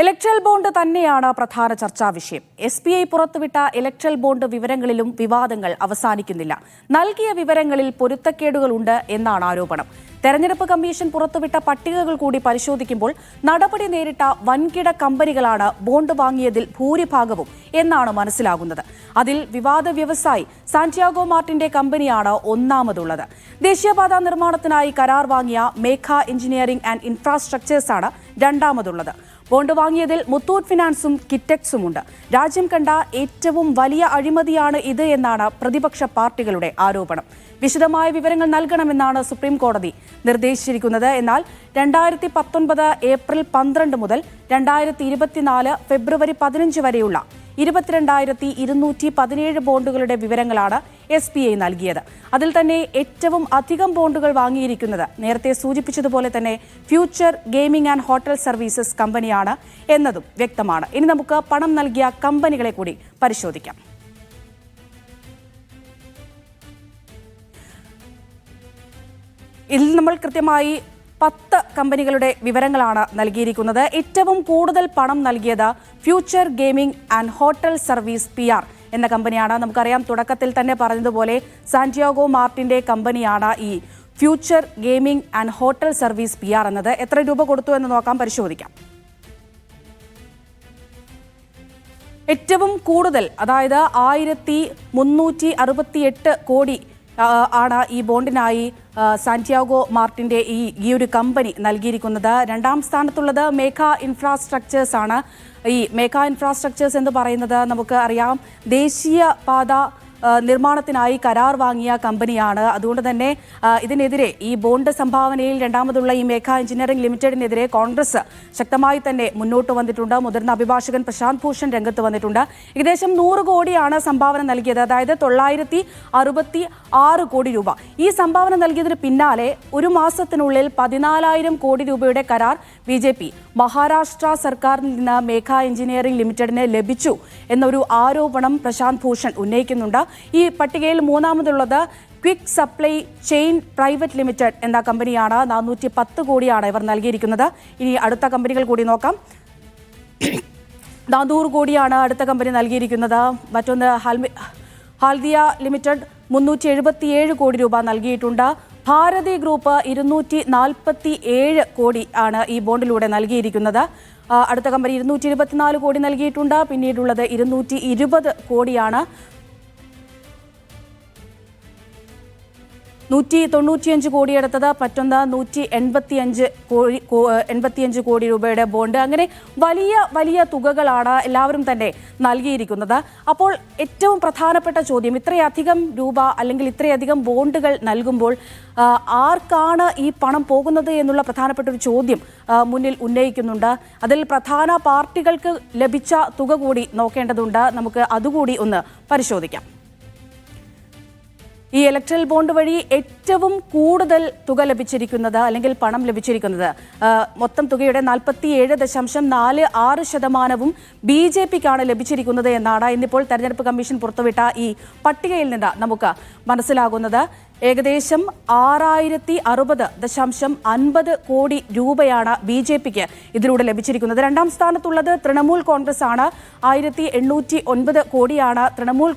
Electoral bond തന്നെയാണ് പ്രധാന ചർച്ചാ വിഷയം. SBI പുറത്തുവിട്ട ഇലക്ട്രൽ ബോണ്ട് വിവരങ്ങളിലും വിവാദങ്ങൾ അവസാനിക്കുന്നില്ല. നൽകിയ വിവരങ്ങളിൽ പൊരുത്തക്കേടുകളുണ്ട് എന്നാണ് ആരോപണം. തെരഞ്ഞെടുപ്പ് കമ്മീഷൻ പുറത്തുവിട്ട പട്ടികകൾ കൂടി പരിശോധിക്കുമ്പോൾ നടപടി നേരിട്ട വൻകിട കമ്പനികളാണ് ബോണ്ട് വാങ്ങിയതിൽ ഭൂരിഭാഗവും എന്നാണ് മനസ്സിലാകുന്നത്. അതിൽ വിവാദ വ്യവസായി സാന്റിയാഗോ മാർട്ടിന്റെ കമ്പനിയാണ് ഒന്നാമതുള്ളത്. ദേശീയപാത നിർമ്മാണത്തിനായി കരാർ വാങ്ങിയ മേഘ എഞ്ചിനീയറിംഗ് ആൻഡ് ഇൻഫ്രാസ്ട്രക്ചേഴ്സ് ആണ് രണ്ടാമതുള്ളത്. ബോണ്ട് വാങ്ങിയതിൽ മുത്തൂറ്റ് ഫിനാൻസും കിറ്റക്സുമുണ്ട്. രാജ്യം കണ്ട ഏറ്റവും വലിയ അഴിമതിയാണ് ഇത് എന്നാണ് പ്രതിപക്ഷ പാർട്ടികളുടെ ആരോപണം. വിശദമായ വിവരങ്ങൾ നൽകണമെന്നാണ് സുപ്രീം കോടതി നിർദ്ദേശിച്ചിരിക്കുന്നത്. എന്നാൽ 2019 ഏപ്രിൽ 12 മുതൽ 2024 ഫെബ്രുവരി 15 വരെയുള്ള 22,217 ബോണ്ടുകളുടെ വിവരങ്ങളാണ് SBI നൽകിയത്. അതിൽ തന്നെ ഏറ്റവും അധികം ബോണ്ടുകൾ വാങ്ങിയിരിക്കുന്നത് നേരത്തെ സൂചിപ്പിച്ചതുപോലെ തന്നെ future gaming and hotel services കമ്പനിയാണ് എന്നതും വ്യക്തമാണ്. ഇനി നമുക്ക് പണം നൽകിയ കമ്പനികളെ കൂടി പരിശോധിക്കാം. ഇതിൽ നമ്മൾ കൃത്യമായി 10 കമ്പനികളുടെ വിവരങ്ങളാണ് നൽകിയിരിക്കുന്നത്. ഏറ്റവും കൂടുതൽ പണം നൽകിയത് future gaming and hotel service PR എന്ന കമ്പനിയാണ്. നമുക്കറിയാം, തുടക്കത്തിൽ തന്നെ പറഞ്ഞതുപോലെ സാന്റിയാഗോ മാർട്ടിന്റെ കമ്പനിയാണ് ഈ future gaming and hotel service PR എന്നത്. എത്ര രൂപ കൊടുത്തു എന്ന് നോക്കാം, പരിശോധിക്കാം. ഏറ്റവും കൂടുതൽ, അതായത് 1,368 കോടി ആണ് ഈ ബോണ്ടിനായി സാന്റിയാഗോ മാർട്ടിന്റെ ഈ ഒരു കമ്പനി നൽകിയിരിക്കുന്നത്. രണ്ടാം സ്ഥാനത്തുള്ളത് മേഘ ഇൻഫ്രാസ്ട്രക്ചേഴ്സ് ആണ്. ഈ മേഘ ഇൻഫ്രാസ്ട്രക്ചേഴ്സ് എന്ന് പറയുന്നത് നമുക്ക് അറിയാം, ദേശീയപാത നിർമ്മാണത്തിനായി കരാർ വാങ്ങിയ കമ്പനിയാണ്. അതുകൊണ്ട് തന്നെ ഇതിനെതിരെ, ഈ ബോണ്ട് സംഭാവനയിൽ രണ്ടാമതുള്ള ഈ മേഘ എഞ്ചിനീയറിംഗ് ലിമിറ്റഡിനെതിരെ കോൺഗ്രസ് ശക്തമായി തന്നെ മുന്നോട്ട് വന്നിട്ടുണ്ട്. മുതിർന്ന അഭിഭാഷകൻ പ്രശാന്ത് ഭൂഷൺ രംഗത്ത് വന്നിട്ടുണ്ട്. ഏകദേശം 100 കോടിയാണ് സംഭാവന നൽകിയത്, അതായത് 966 കോടി രൂപ. ഈ സംഭാവന നൽകിയതിന് പിന്നാലെ ഒരു മാസത്തിനുള്ളിൽ 14,000 കോടി രൂപയുടെ കരാർ BJP മഹാരാഷ്ട്ര സർക്കാരിൽ നിന്ന് മേഘ എഞ്ചിനീയറിംഗ് ലിമിറ്റഡിന് ലഭിച്ചു എന്നൊരു ആരോപണം പ്രശാന്ത് ഭൂഷൺ ഉന്നയിക്കുന്നുണ്ട്. ഈ പട്ടികയിൽ മൂന്നാമതുള്ളത് quick supply chain private limited എന്ന കമ്പനിയാണ്. 410 കോടിയാണ് ഇവർ നൽകിയിരിക്കുന്നത്. ഇനി അടുത്ത കമ്പനികൾ കൂടി നോക്കാം. 400 കോടിയാണ് അടുത്ത കമ്പനി നൽകിയിരിക്കുന്നത്. മറ്റൊന്ന് ഹാൽദിയ ലിമിറ്റഡ് 377 കോടി രൂപ നൽകിയിട്ടുണ്ട്. ഭാരതി ഗ്രൂപ്പ് 247 കോടി ആണ് ഈ ബോണ്ടിലൂടെ നൽകിയിരിക്കുന്നത്. അടുത്ത കമ്പനി 224 കോടി നൽകിയിട്ടുണ്ട്. പിന്നീടുള്ളത് 220 കോടിയാണ്. 195 കോടി എടുത്തത്, മറ്റൊന്ന് 185 കോടി രൂപയുടെ ബോണ്ട്. അങ്ങനെ വലിയ വലിയ തുകകളാണ് എല്ലാവരും തന്നെ നൽകിയിരിക്കുന്നത്. അപ്പോൾ ഏറ്റവും പ്രധാനപ്പെട്ട ചോദ്യം, ഇത്രയധികം രൂപ അല്ലെങ്കിൽ ഇത്രയധികം ബോണ്ടുകൾ നൽകുമ്പോൾ ആർക്കാണ് ഈ പണം പോകുന്നത് എന്നുള്ള പ്രധാനപ്പെട്ട ഒരു ചോദ്യം മുന്നിൽ ഉന്നയിക്കുന്നുണ്ട്. അതിൽ പ്രധാന പാർട്ടികൾക്ക് ലഭിച്ച തുക കൂടി നോക്കേണ്ടതുണ്ട്. നമുക്ക് അതുകൂടി ഒന്ന് പരിശോധിക്കാം. ഈ ഇലക്ട്രൽ ബോണ്ട് വഴി ഏറ്റവും കൂടുതൽ തുക ലഭിച്ചിരിക്കുന്നത്, അല്ലെങ്കിൽ പണം ലഭിച്ചിരിക്കുന്നത്, മൊത്തം തുകയുടെ 47.46% BJPക്കാണ് ലഭിച്ചിരിക്കുന്നത് എന്നാണ് ഇന്നിപ്പോൾ തെരഞ്ഞെടുപ്പ് കമ്മീഷൻ പുറത്തുവിട്ട ഈ പട്ടികയിൽ നിന്ന് നമുക്ക് മനസ്സിലാകുന്നത്. ഏകദേശം 6,060.50 കോടി രൂപയാണ് BJPക്ക് ഇതിലൂടെ ലഭിച്ചിരിക്കുന്നത്. രണ്ടാം സ്ഥാനത്തുള്ളത് തൃണമൂൽ കോൺഗ്രസ് ആണ്. 1,809 കോടിയാണ് തൃണമൂൽ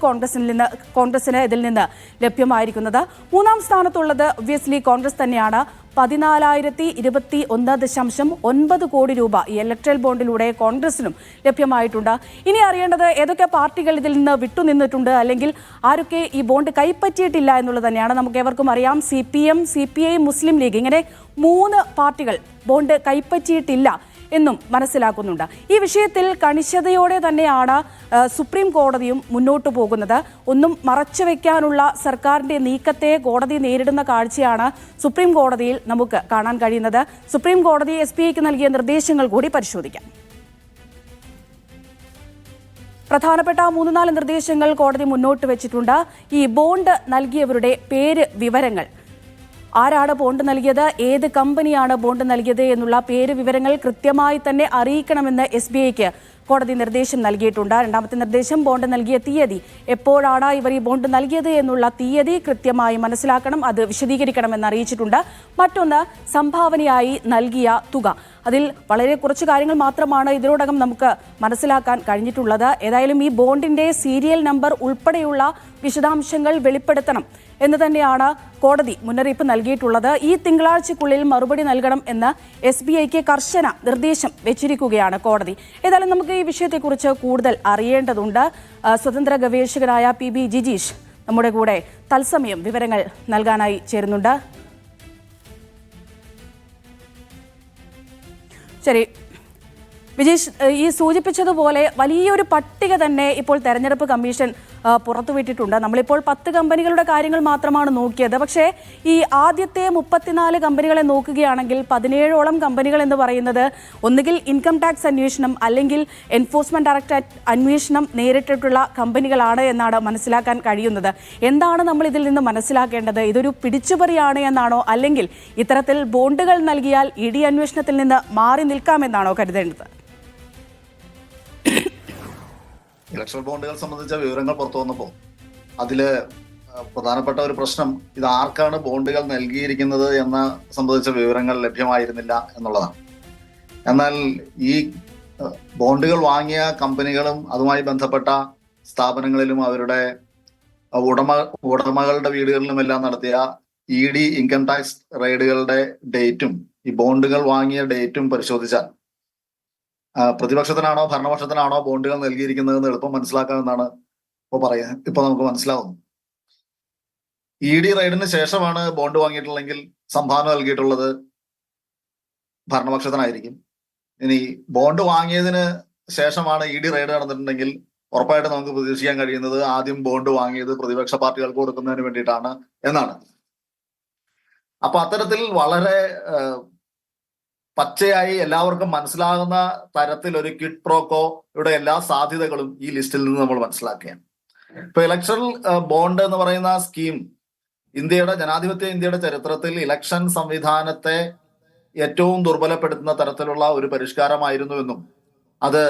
കോൺഗ്രസിന് ഇതിൽ നിന്ന് ലഭ്യമായിരിക്കുന്നത്. മൂന്നാം സ്ഥാനത്തുള്ളത് ഒബ്വിയസ്ലി കോൺഗ്രസ് തന്നെയാണ്. 14,021.9 കോടി രൂപ ഈ ഇലക്ട്രൽ ബോണ്ടിലൂടെ കോൺഗ്രസിനും ലഭ്യമായിട്ടുണ്ട്. ഇനി അറിയേണ്ടത് ഏതൊക്കെ പാർട്ടികൾ ഇതിൽ നിന്ന് വിട്ടുനിന്നിട്ടുണ്ട്, അല്ലെങ്കിൽ ആരൊക്കെ ഈ ബോണ്ട് കൈപ്പറ്റിയിട്ടില്ല എന്നുള്ളത് തന്നെയാണ്. നമുക്ക് ഏവർക്കും അറിയാം, CPM, CPI, മുസ്ലിം ലീഗ്, ഇങ്ങനെ 3 പാർട്ടികൾ ബോണ്ട് കൈപ്പറ്റിയിട്ടില്ല എന്നും മനസ്സിലാക്കുന്നുണ്ട്. ഈ വിഷയത്തിൽ കണിശതയോടെ തന്നെയാണ് സുപ്രീം കോടതിയും മുന്നോട്ടു പോകുന്നത്. ഒന്നും മറച്ചുവെക്കാനുള്ള സർക്കാരിന്റെ നീക്കത്തെ കോടതി നേരിടുന്ന കാഴ്ചയാണ് സുപ്രീം കോടതിയിൽ നമുക്ക് കാണാൻ കഴിയുന്നത്. സുപ്രീം കോടതി SBIക്ക് നൽകിയ നിർദ്ദേശങ്ങൾ കൂടി പരിശോധിക്കാം. പ്രധാനപ്പെട്ട 3-4 നിർദ്ദേശങ്ങൾ കോടതി മുന്നോട്ട് വെച്ചിട്ടുണ്ട്. ഈ ബോണ്ട് നൽകിയവരുടെ പേര്, വിവരങ്ങൾ, ആരാണ് ബോണ്ട് നൽകിയത്, ഏത് കമ്പനിയാണ് ബോണ്ട് നൽകിയത് എന്നുള്ള പേര് വിവരങ്ങൾ കൃത്യമായി തന്നെ അറിയിക്കണമെന്ന് SBIക്ക് കോടതി നിർദ്ദേശം നൽകിയിട്ടുണ്ട്. രണ്ടാമത്തെ നിർദ്ദേശം, ബോണ്ട് നൽകിയ തീയതി, എപ്പോഴാണ് ഇവർ ഈ ബോണ്ട് നൽകിയത് എന്നുള്ള തീയതി കൃത്യമായി മനസ്സിലാക്കണം, അത് വിശദീകരിക്കണമെന്ന് അറിയിച്ചിട്ടുണ്ട്. മറ്റൊന്ന്, സംഭാവനയായി നൽകിയ തുക. അതിൽ വളരെ കുറച്ച് കാര്യങ്ങൾ മാത്രമാണ് ഇതിനോടകം നമുക്ക് മനസ്സിലാക്കാൻ കഴിഞ്ഞിട്ടുള്ളത്. ഏതായാലും ഈ ബോണ്ടിന്റെ സീരിയൽ നമ്പർ ഉൾപ്പെടെയുള്ള വിശദാംശങ്ങൾ വെളിപ്പെടുത്തണം എന്ന് തന്നെയാണ് കോടതി മുന്നറിയിപ്പ് നൽകിയിട്ടുള്ളത്. ഈ തിങ്കളാഴ്ചക്കുള്ളിൽ മറുപടി നൽകണം എന്ന് SBIക്ക് കർശന നിർദ്ദേശം വെച്ചിരിക്കുകയാണ് കോടതി. ഏതായാലും നമുക്ക് ഈ വിഷയത്തെക്കുറിച്ച് കൂടുതൽ അറിയേണ്ടതുണ്ട്. സ്വതന്ത്ര ഗവേഷകനായ PB ജിജീഷ് നമ്മുടെ കൂടെ തത്സമയം വിവരങ്ങൾ നൽകാനായി ചേരുന്നുണ്ട്. ശരി വിജീഷ്, ഈ സൂചിപ്പിച്ചതുപോലെ വലിയൊരു പട്ടിക തന്നെ ഇപ്പോൾ തെരഞ്ഞെടുപ്പ് കമ്മീഷൻ പുറത്തുവിട്ടിട്ടുണ്ട്. നമ്മളിപ്പോൾ 10 കമ്പനികളുടെ കാര്യങ്ങൾ മാത്രമാണ് നോക്കിയത്. പക്ഷേ ഈ ആദ്യത്തെ 34 കമ്പനികളെ നോക്കുകയാണെങ്കിൽ 17ഓളം കമ്പനികൾ എന്ന് പറയുന്നത് ഒന്നുകിൽ ഇൻകം ടാക്സ് അന്വേഷണം അല്ലെങ്കിൽ എൻഫോഴ്സ്മെന്റ് ഡയറക്ടറേറ്റ് അന്വേഷണം നേരിട്ടിട്ടുള്ള കമ്പനികളാണ് എന്നാണ് മനസ്സിലാക്കാൻ കഴിയുന്നത്. എന്താണ് നമ്മൾ ഇതിൽ നിന്ന് മനസ്സിലാക്കേണ്ടത്? ഇതൊരു പിടിച്ചുപറിയാണ് എന്നാണോ, അല്ലെങ്കിൽ ഇത്തരത്തിൽ ബോണ്ടുകൾ നൽകിയാൽ ED അന്വേഷണത്തിൽ നിന്ന് മാറി നിൽക്കാമെന്നാണോ കരുതേണ്ടത്? ഇലക്ട്രൽ ബോണ്ടുകൾ സംബന്ധിച്ച വിവരങ്ങൾ പുറത്തു വന്നപ്പോൾ അതില് പ്രധാനപ്പെട്ട ഒരു പ്രശ്നം, ഇത് ആർക്കാണ് ബോണ്ടുകൾ നൽകിയിരിക്കുന്നത് എന്ന സംബന്ധിച്ച വിവരങ്ങൾ ലഭ്യമായിരുന്നില്ല എന്നുള്ളതാണ്. എന്നാൽ ഈ ബോണ്ടുകൾ വാങ്ങിയ കമ്പനികളും അതുമായി ബന്ധപ്പെട്ട സ്ഥാപനങ്ങളിലും അവരുടെ ഉടമകളുടെ വീടുകളിലുമെല്ലാം നടത്തിയ ED ഇൻകം ടാക്സ് റെയ്ഡുകളുടെ ഡേറ്റും ഈ ബോണ്ടുകൾ വാങ്ങിയ ഡേറ്റും പരിശോധിച്ചാൽ പ്രതിപക്ഷത്തിനാണോ ഭരണപക്ഷത്തിനാണോ ബോണ്ടുകൾ നൽകിയിരിക്കുന്നതെന്ന് എളുപ്പം മനസ്സിലാക്കാമെന്നാണ് ഇപ്പൊ നമുക്ക് മനസ്സിലാവുന്നു. ED റെയ്ഡിന് ശേഷമാണ് ബോണ്ട് വാങ്ങിയിട്ടുള്ളെങ്കിൽ സംഭാവന നൽകിയിട്ടുള്ളത് ഭരണപക്ഷത്തിനായിരിക്കും. ഇനി ബോണ്ട് വാങ്ങിയതിന് ശേഷമാണ് ED റെയ്ഡ് നടന്നിട്ടുണ്ടെങ്കിൽ ഉറപ്പായിട്ട് നമുക്ക് പ്രതീക്ഷിക്കാൻ കഴിയുന്നത് ആദ്യം ബോണ്ട് വാങ്ങിയത് പ്രതിപക്ഷ പാർട്ടികൾക്ക് കൊടുക്കുന്നതിന് വേണ്ടിയിട്ടാണ് എന്നാണ്. അപ്പൊ അത്തരത്തിൽ വളരെ പച്ചയായി എല്ലാവർക്കും മനസ്സിലാകുന്ന തരത്തിൽ ഒരു ക്വിഡ് പ്രോക്കോയുടെ എല്ലാ സാധ്യതകളും ഈ ലിസ്റ്റിൽ നിന്ന് നമ്മൾ മനസ്സിലാക്കുകയാണ്. ഇപ്പൊ ഇലക്ഷൻ ബോണ്ട് എന്ന് പറയുന്ന സ്കീം ജനാധിപത്യ ഇന്ത്യയുടെ ചരിത്രത്തിൽ ഇലക്ഷൻ സംവിധാനത്തെ ഏറ്റവും ദുർബലപ്പെടുത്തുന്ന തരത്തിലുള്ള ഒരു പരിഷ്കാരമായിരുന്നു എന്നും അത്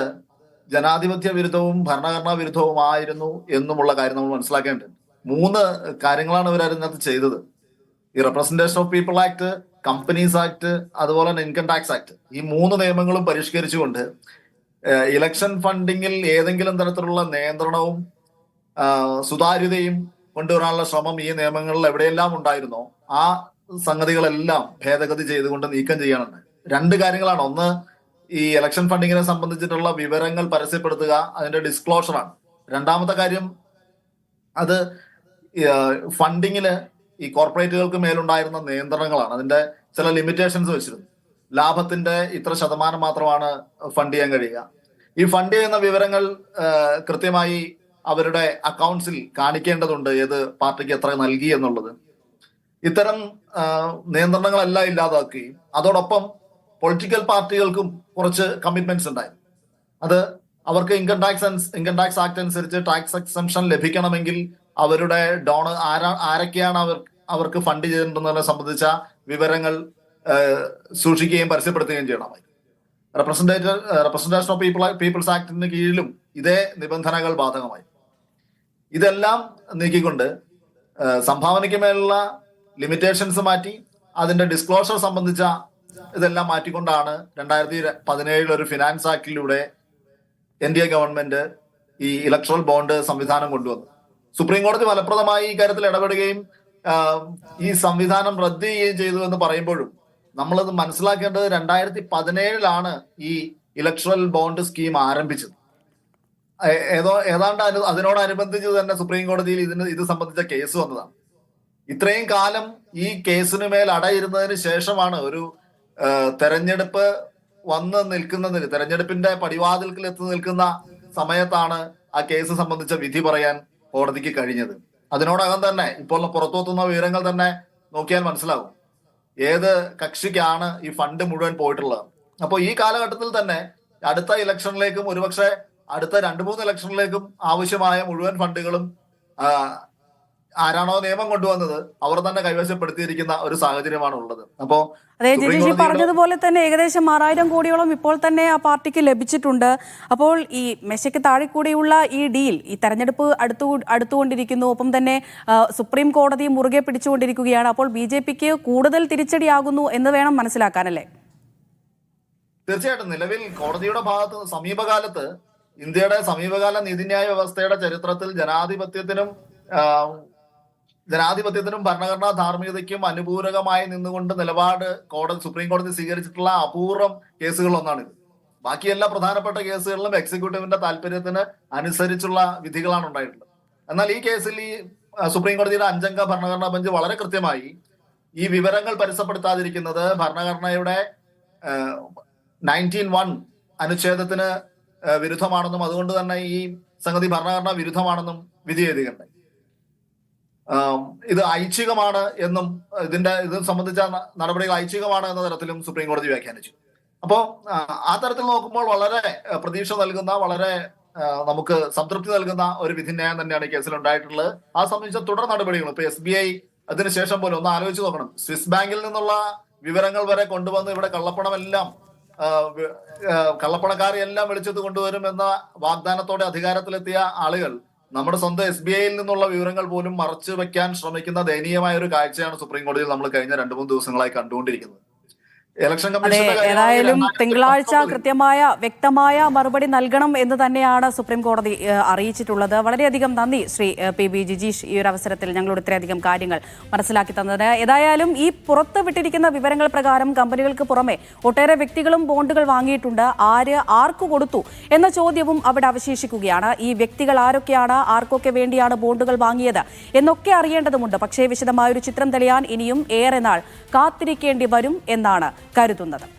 ജനാധിപത്യ വിരുദ്ധവും ഭരണഘടനാ വിരുദ്ധവുമായിരുന്നു എന്നുമുള്ള കാര്യം നമ്മൾ മനസ്സിലാക്കേണ്ടതുണ്ട്. 3 കാര്യങ്ങളാണ് ഇവർ അതിനകത്ത് ചെയ്തത്. ഈ representation of people act, companies act, അതുപോലെ തന്നെ ഇൻകം ടാക്സ് ആക്ട്, ഈ 3 നിയമങ്ങളും പരിഷ്കരിച്ചുകൊണ്ട് ഇലക്ഷൻ ഫണ്ടിങ്ങിൽ ഏതെങ്കിലും തരത്തിലുള്ള നിയന്ത്രണവും സുതാര്യതയും കൊണ്ടുവരാനുള്ള ശ്രമം ഈ നിയമങ്ങളിൽ എവിടെയെല്ലാം ഉണ്ടായിരുന്നോ ആ സംഗതികളെല്ലാം ഭേദഗതി ചെയ്തുകൊണ്ട് നീക്കം ചെയ്യാനുണ്ട്. 2 കാര്യങ്ങളാണ്. ഒന്ന്, ഈ ഇലക്ഷൻ ഫണ്ടിങ്ങിനെ സംബന്ധിച്ചിട്ടുള്ള വിവരങ്ങൾ പരസ്യപ്പെടുത്തുക, അതിന്റെ ഡിസ്ക്ലോഷറാണ്. രണ്ടാമത്തെ കാര്യം, അത് ഫണ്ടിങ്ങില് ഈ കോർപ്പറേറ്റുകൾക്ക് മേലുണ്ടായിരുന്ന നിയന്ത്രണങ്ങളാണ്. അതിന്റെ ചില ലിമിറ്റേഷൻസ് വെച്ചിരുന്നു. ലാഭത്തിന്റെ ഇത്ര ശതമാനം മാത്രമാണ് ഫണ്ട് ചെയ്യാൻ കഴിയുക. ഈ ഫണ്ട് ചെയ്യുന്ന വിവരങ്ങൾ കൃത്യമായി അവരുടെ അക്കൗണ്ട്സിൽ കാണിക്കേണ്ടതുണ്ട്, ഏത് പാർട്ടിക്ക് എത്ര നൽകി എന്നുള്ളത്. ഇത്തരം നിയന്ത്രണങ്ങളെല്ലാം ഇല്ലാതാക്കുകയും അതോടൊപ്പം പൊളിറ്റിക്കൽ പാർട്ടികൾക്കും കുറച്ച് കമ്മിറ്റ്മെന്റ്സ് ഉണ്ടായി. അത് അവർക്ക് ഇൻകം ടാക്സ് ആക്ട് അനുസരിച്ച് ടാക്സ് എക്സംഷൻ ലഭിക്കണമെങ്കിൽ അവരുടെ ആരൊക്കെയാണ് അവർക്ക് ഫണ്ട് ചെയ്തിട്ടുണ്ടെന്നതിനെ സംബന്ധിച്ച വിവരങ്ങൾ സൂക്ഷിക്കുകയും പരസ്യപ്പെടുത്തുകയും ചെയ്യണമായി. റെപ്രസെന്റേഷൻ ഓഫ് പീപ്പിൾസ് ആക്ടിന് കീഴിലും ഇതേ നിബന്ധനകൾ ബാധകമായി. ഇതെല്ലാം നീക്കിക്കൊണ്ട് സംഭാവനയ്ക്ക് മേലുള്ള ലിമിറ്റേഷൻസ് മാറ്റി അതിന്റെ ഡിസ്ക്ലോഷർ സംബന്ധിച്ച ഇതെല്ലാം മാറ്റിക്കൊണ്ടാണ് 2017 ഒരു ഫിനാൻസ് ആക്ടിലൂടെ NDA ഗവൺമെന്റ് ഈ ഇലക്ട്രൽ ബോണ്ട് സംവിധാനം കൊണ്ടുവന്നു. സുപ്രീം കോടതി ഫലപ്രദമായി ഈ കാര്യത്തിൽ ഇടപെടുകയും ഈ സംവിധാനം റദ്ദ് ചെയ്യുകയും ചെയ്തു എന്ന് പറയുമ്പോഴും നമ്മളത് മനസ്സിലാക്കേണ്ടത് 2017 ഈ ഇലക്ട്രൽ ബോണ്ട് സ്കീം ആരംഭിച്ചത്. ഏതാണ്ട് അതിനോടനുബന്ധിച്ച് തന്നെ സുപ്രീം കോടതിയിൽ ഇത് സംബന്ധിച്ച കേസ് വന്നതാണ്. ഇത്രയും കാലം ഈ കേസിന് മേൽ അടയിരുന്നതിന് ശേഷമാണ് ഒരു തെരഞ്ഞെടുപ്പ് തെരഞ്ഞെടുപ്പിന്റെ പടിവാതിൽക്കൽ എത്തി നിൽക്കുന്ന സമയത്താണ് ആ കേസ് സംബന്ധിച്ച വിധി പറയാൻ കോടതിക്ക് കഴിഞ്ഞത്. അതിനോടകം തന്നെ ഇപ്പോൾ പുറത്തുവെത്തുന്ന വിവരങ്ങൾ തന്നെ നോക്കിയാൽ മനസ്സിലാകും ഏത് കക്ഷിക്കാണ് ഈ ഫണ്ട് മുഴുവൻ പോയിട്ടുള്ളത്. അപ്പോൾ ഈ കാലഘട്ടത്തിൽ തന്നെ അടുത്ത ഇലക്ഷനിലേക്കും ഒരുപക്ഷെ അടുത്ത 2-3 ഇലക്ഷനിലേക്കും ആവശ്യമായ മുഴുവൻ ഫണ്ടുകളും ആരാണോ നിയമം കൊണ്ടുവന്നത് അവർ തന്നെ കൈവശപ്പെടുത്തിയിരിക്കുന്ന ഒരു സാഹചര്യമാണ് ഉള്ളത്. അപ്പോ അതെ, ജിജി പറഞ്ഞതുപോലെ തന്നെ ഏകദേശം 6000 കോടിയോളം ഇപ്പോൾ തന്നെ ആ പാർട്ടിക്ക് ലഭിച്ചിട്ടുണ്ട്. അപ്പോൾ ഈ മെശയ്ക്ക് താഴെ കൂടിയുള്ള ഈ ഡീൽ, ഈ തെരഞ്ഞെടുപ്പ് അടുത്തുകൊണ്ടിരിക്കുന്നു, ഒപ്പം തന്നെ സുപ്രീം കോടതി മുറുകെ പിടിച്ചുകൊണ്ടിരിക്കുകയാണ്. അപ്പോൾ BJPക്ക് കൂടുതൽ തിരിച്ചടിയാകുന്നു എന്ന് വേണം മനസ്സിലാക്കാനല്ലേ? തീർച്ചയായിട്ടും നിലവിൽ കോടതിയുടെ ഭാഗത്ത് സമീപകാലത്ത് ഇന്ത്യയുടെ സമീപകാല നീതിന്യായ വ്യവസ്ഥയുടെ ചരിത്രത്തിൽ ജനാധിപത്യത്തിനും ഭരണഘടനാ ധാർമ്മികതയ്ക്കും അനുപൂരകമായി നിന്നുകൊണ്ട് നിലപാട് സുപ്രീം കോടതി സ്വീകരിച്ചിട്ടുള്ള അപൂർവം കേസുകളൊന്നാണിത്. ബാക്കി എല്ലാ പ്രധാനപ്പെട്ട കേസുകളിലും എക്സിക്യൂട്ടീവിന്റെ താല്പര്യത്തിന് അനുസരിച്ചുള്ള വിധികളാണ് ഉണ്ടായിട്ടുള്ളത്. എന്നാൽ ഈ കേസിൽ ഈ സുപ്രീം കോടതിയുടെ 5 അംഗ ഭരണഘടനാ ബെഞ്ച് വളരെ കൃത്യമായി ഈ വിവരങ്ങൾ പരസ്യപ്പെടുത്താതിരിക്കുന്നത് ഭരണഘടനയുടെ 19(1) അനുച്ഛേദത്തിന് വിരുദ്ധമാണെന്നും അതുകൊണ്ട് തന്നെ ഈ സംഗതി ഭരണഘടനാ വിരുദ്ധമാണെന്നും വിധി എഴുതുകയുണ്ടായി. ഇത് ഐച്ഛികമാണ് എന്നും ഇത് സംബന്ധിച്ച നടപടികൾ ഐച്ഛികമാണ് എന്ന തരത്തിലും സുപ്രീം കോടതി വ്യാഖ്യാനിച്ചു. അപ്പോ ആ തരത്തിൽ നോക്കുമ്പോൾ വളരെ പ്രതീക്ഷ നൽകുന്ന, വളരെ നമുക്ക് സംതൃപ്തി നൽകുന്ന ഒരു വിധിന്യായം തന്നെയാണ് ഈ കേസിൽ ഉണ്ടായിട്ടുള്ളത്. ആ സംബന്ധിച്ച തുടർ നടപടികൾ ഇപ്പൊ SBI അതിനുശേഷം പോലും ഒന്ന് ആലോചിച്ച് നോക്കണം. സ്വിസ് ബാങ്കിൽ നിന്നുള്ള വിവരങ്ങൾ വരെ കൊണ്ടുവന്ന് ഇവിടെ കള്ളപ്പണക്കാരെയെല്ലാം വിളിച്ചത് കൊണ്ടുവരും എന്ന വാഗ്ദാനത്തോടെ അധികാരത്തിലെത്തിയ ആളുകൾ നമ്മുടെ സ്വന്തം SBIയിൽ നിന്നുള്ള വിവരങ്ങൾ പോലും മറച്ചു വെക്കാൻ ശ്രമിക്കുന്ന ദയനീയമായ ഒരു കാഴ്ചയാണ് സുപ്രീം കോടതിയിൽ നമ്മൾ കഴിഞ്ഞ 2-3 ദിവസങ്ങളായി കണ്ടുകൊണ്ടിരിക്കുന്നത്. ഇലക്ഷൻ കമ്മീഷന്റെ ഏതായാലും തിങ്കളാഴ്ച കൃത്യമായ വ്യക്തമായ മറുപടി നൽകണം എന്ന് തന്നെയാണ് സുപ്രീം കോടതി അറിയിച്ചിട്ടുള്ളത്. വളരെയധികം നന്ദി ശ്രീ PB ജിജീഷ്, ഈ ഒരു അവസരത്തിൽ ഞങ്ങളോട് ഇത്രയധികം കാര്യങ്ങൾ മനസ്സിലാക്കി തന്നതിന്. ഏതായാലും ഈ പുറത്ത് വിട്ടിരിക്കുന്ന വിവരങ്ങൾ പ്രകാരം കമ്പനികൾക്ക് പുറമെ ഒട്ടേറെ വ്യക്തികളും ബോണ്ടുകൾ വാങ്ങിയിട്ടുണ്ട്. ആർക്ക് കൊടുത്തു എന്ന ചോദ്യവും അവിടെ അവശേഷിക്കുകയാണ്. ഈ വ്യക്തികൾ ആരൊക്കെയാണ്, ആർക്കൊക്കെ വേണ്ടിയാണ് ബോണ്ടുകൾ വാങ്ങിയത് എന്നൊക്കെ അറിയേണ്ടതുണ്ട്. പക്ഷേ വിശദമായൊരു ചിത്രം തെളിയാൻ ഇനിയും ഏറെ നാൾ കാത്തിരിക്കേണ്ടി വരും എന്നാണ് കരുതുന്നത്.